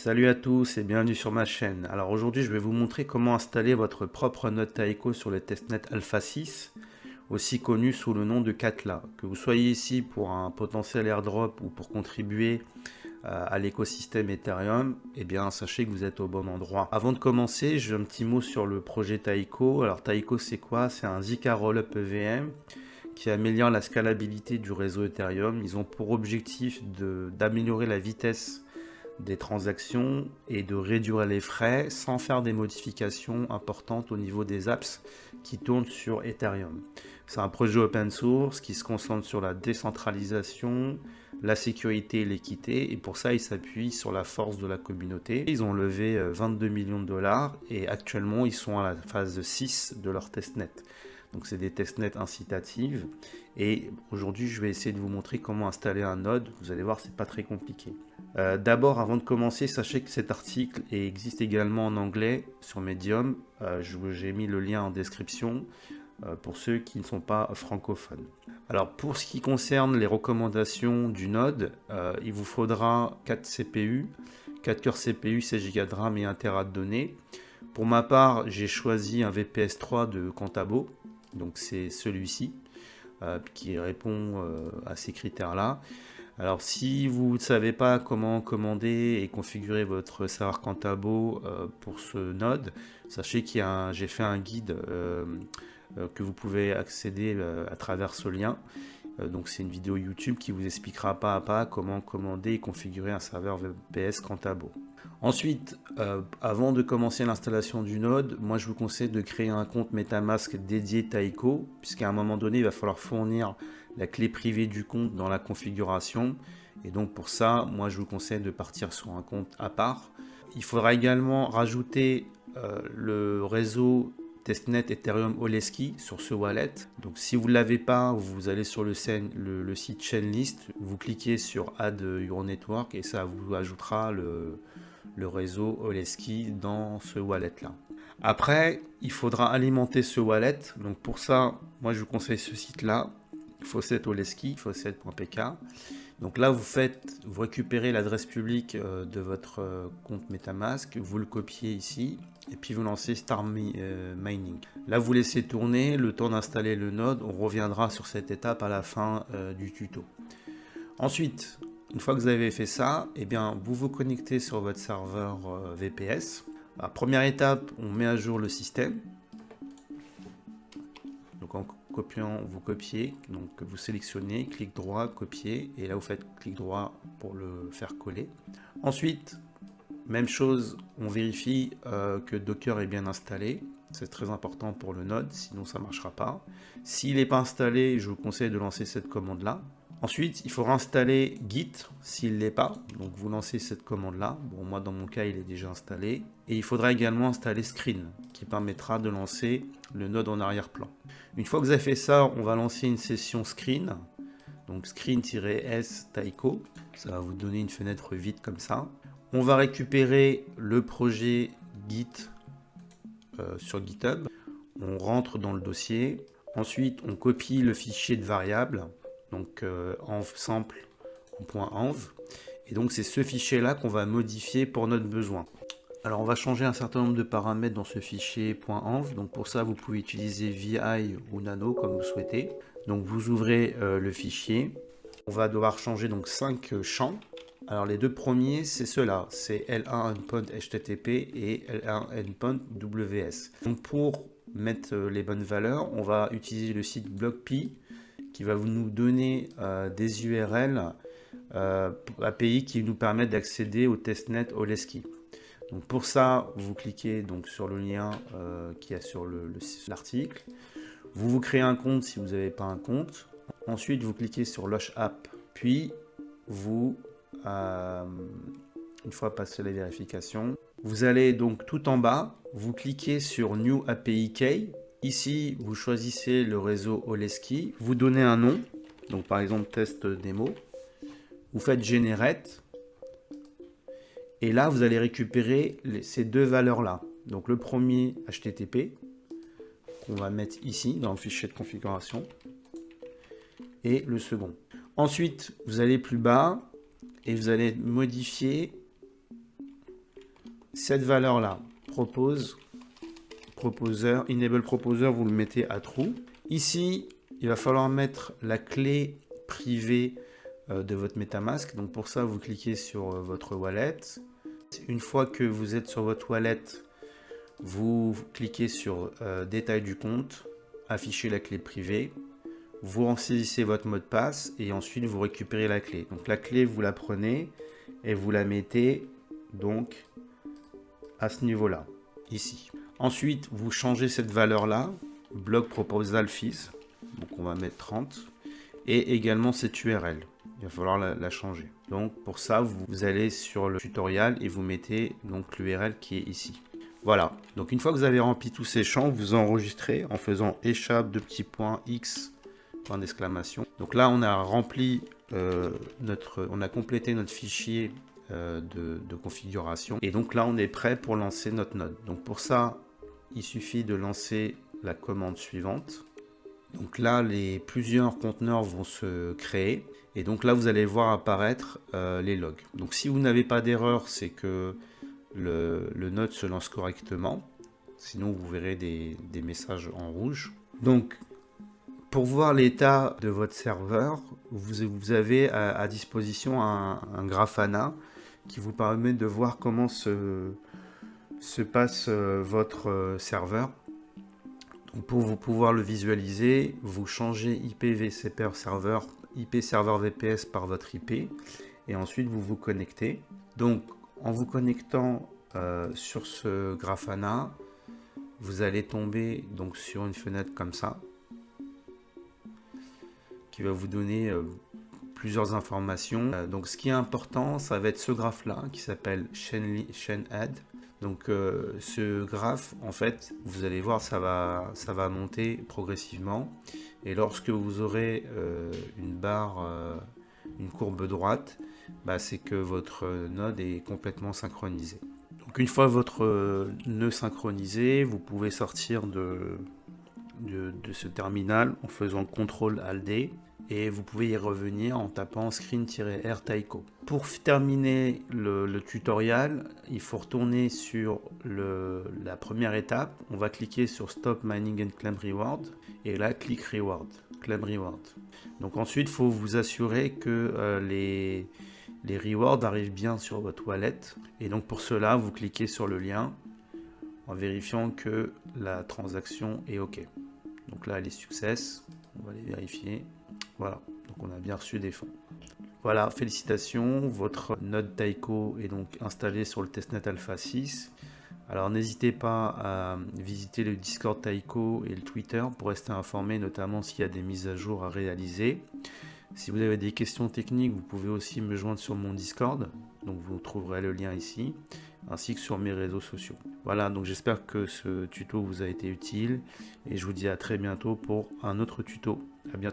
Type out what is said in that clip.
Salut à tous et bienvenue sur ma chaîne. Alors aujourd'hui je vais vous montrer comment installer votre propre node Taiko sur le testnet Alpha 6, aussi connu sous le nom de Katla. Que vous soyez ici pour un potentiel airdrop ou pour contribuer à l'écosystème Ethereum, eh bien sachez que vous êtes au bon endroit. Avant de commencer, j'ai un petit mot sur le projet Taiko. Alors Taiko c'est quoi? C'est un Zika Rollup EVM qui améliore la scalabilité du réseau Ethereum. Ils ont pour objectif d'améliorer la vitesse des transactions et de réduire les frais sans faire des modifications importantes au niveau des apps qui tournent sur Ethereum. C'est un projet open source qui se concentre sur la décentralisation, la sécurité et l'équité, et pour ça ils s'appuient sur la force de la communauté. Ils ont levé 22 millions de dollars et actuellement ils sont à la phase 6 de leur testnet. Donc c'est des testnets incitatives et aujourd'hui je vais essayer de vous montrer comment installer un node. Vous allez voir, c'est pas très compliqué. D'abord, avant de commencer, sachez que cet article existe également en anglais sur Medium. J'ai mis le lien en description pour ceux qui ne sont pas francophones. Alors pour ce qui concerne les recommandations du node, il vous faudra 4 CPU, 4 cœurs CPU, 16 Go de RAM et 1 Tera de données. Pour ma part, j'ai choisi un VPS 3 de Contabo, donc c'est celui-ci qui répond à ces critères-là. Alors si vous ne savez pas comment commander et configurer votre serveur Contabo pour ce node, sachez qu'il y a j'ai fait un guide que vous pouvez accéder à travers ce lien. Donc c'est une vidéo YouTube qui vous expliquera pas à pas comment commander et configurer un serveur VPS Contabo. Ensuite, avant de commencer l'installation du node, moi je vous conseille de créer un compte MetaMask dédié Taiko, puisqu'à un moment donné il va falloir fournir la clé privée du compte dans la configuration. Et donc pour ça, moi je vous conseille de partir sur un compte à part. Il faudra également rajouter le réseau testnet Ethereum Oleski sur ce wallet. Donc si vous ne l'avez pas, vous allez sur le site Chainlist, vous cliquez sur Add Your Network et ça vous ajoutera le réseau Oleski dans ce wallet là. Après, il faudra alimenter ce wallet. Donc pour ça, moi je vous conseille ce site là, Faucet Oleski, faucet.pk. Donc là, vous récupérez l'adresse publique de votre compte MetaMask, vous le copiez ici, et puis vous lancez Start Mining. Là, vous laissez tourner le temps d'installer le node. On reviendra sur cette étape à la fin du tuto. Ensuite, une fois que vous avez fait ça, eh bien, vous vous connectez sur votre serveur VPS. La première étape, on met à jour le système. Donc en copiant, vous copiez, donc vous sélectionnez, clic droit, copier, et là vous faites clic droit pour le faire coller. Ensuite, même chose, on vérifie que Docker est bien installé. C'est très important pour le node, sinon ça ne marchera pas. S'il n'est pas installé, je vous conseille de lancer cette commande-là. Ensuite, il faudra installer Git s'il ne l'est pas. Donc vous lancez cette commande-là. Bon, moi dans mon cas, il est déjà installé. Et il faudra également installer Screen, qui permettra de lancer le node en arrière-plan. Une fois que vous avez fait ça, on va lancer une session Screen. Donc Screen-S Taiko. Ça va vous donner une fenêtre vide comme ça. On va récupérer le projet Git sur GitHub. On rentre dans le dossier. Ensuite, on copie le fichier de variable. Donc env sample en .env. Et donc c'est ce fichier-là qu'on va modifier pour notre besoin. Alors on va changer un certain nombre de paramètres dans ce fichier .env. Donc pour ça, vous pouvez utiliser VI ou Nano comme vous souhaitez. Donc vous ouvrez le fichier. On va devoir changer donc 5 champs. Alors les deux premiers, c'est ceux-là, c'est L1 endpoint HTTP et L1 endpoint WS. Donc pour mettre les bonnes valeurs, on va utiliser le site BlockPy qui va nous donner des URL API qui nous permettent d'accéder au testnet Oleski. Donc pour ça, vous cliquez donc sur le lien qui est sur l'article. Vous créez un compte si vous n'avez pas un compte. Ensuite, vous cliquez sur Launch App, puis vous une fois passé la vérification, vous allez donc tout en bas, vous cliquez sur New API Key. Ici, vous choisissez le réseau Oleski, vous donnez un nom, donc par exemple test démo, vous faites Generate, et là vous allez récupérer ces deux valeurs-là. Donc le premier HTTP, qu'on va mettre ici dans le fichier de configuration, et le second. Ensuite, vous allez plus bas, et vous allez modifier cette valeur-là, enable proposer, vous le mettez à true. Ici, il va falloir mettre la clé privée de votre MetaMask. Donc pour ça, vous cliquez sur votre wallet. Une fois que vous êtes sur votre wallet, vous cliquez sur détail du compte, afficher la clé privée. Vous en saisissez votre mot de passe et ensuite vous récupérez la clé. Donc la clé, vous la prenez et vous la mettez donc à ce niveau-là, ici. Ensuite, vous changez cette valeur-là, block proposal fees, donc on va mettre 30, et également cette URL. Il va falloir la changer. Donc pour ça, vous allez sur le tutoriel et vous mettez donc l'URL qui est ici. Voilà, donc une fois que vous avez rempli tous ces champs, vous enregistrez en faisant échappe de petits points X, point d'exclamation. Donc là, on a rempli on a complété notre fichier de configuration. Et donc là, on est prêt pour lancer notre node. Donc pour ça, il suffit de lancer la commande suivante. Donc là, plusieurs conteneurs vont se créer. Et donc là, vous allez voir apparaître les logs. Donc si vous n'avez pas d'erreur, c'est que le node se lance correctement. Sinon, vous verrez des messages en rouge. Donc, pour voir l'état de votre serveur, vous avez à disposition un Grafana qui vous permet de voir comment se passe votre serveur. Donc pour vous pouvoir le visualiser, vous changez IPv serveur, IP serveur VPS par votre IP et ensuite vous vous connectez. Donc en vous connectant sur ce Grafana, vous allez tomber donc sur une fenêtre comme ça qui va vous donner plusieurs informations. Donc ce qui est important, ça va être ce graphe là qui s'appelle chain-add. Donc ce graphe, en fait, vous allez voir, ça va monter progressivement. Et lorsque vous aurez une barre, une courbe droite, c'est que votre node est complètement synchronisé. Donc une fois votre nœud synchronisé, vous pouvez sortir de ce terminal en faisant CTRL-ALT-D et vous pouvez y revenir en tapant screen-r taiko. Pour terminer le tutoriel, il faut retourner sur la première étape. On va cliquer sur Stop Mining and Claim Reward et là, click Reward, Claim Reward. Donc ensuite, il faut vous assurer que les rewards arrivent bien sur votre wallet. Et donc pour cela, vous cliquez sur le lien en vérifiant que la transaction est OK. Donc là, elle est success. On va les vérifier. Voilà, donc on a bien reçu des fonds. Voilà, félicitations. Votre node Taiko est donc installé sur le testnet Alpha 6. Alors n'hésitez pas à visiter le Discord Taiko et le Twitter pour rester informé, notamment s'il y a des mises à jour à réaliser. Si vous avez des questions techniques, vous pouvez aussi me joindre sur mon Discord. Donc vous trouverez le lien ici, ainsi que sur mes réseaux sociaux. Voilà, donc j'espère que ce tuto vous a été utile et je vous dis à très bientôt pour un autre tuto. À bientôt.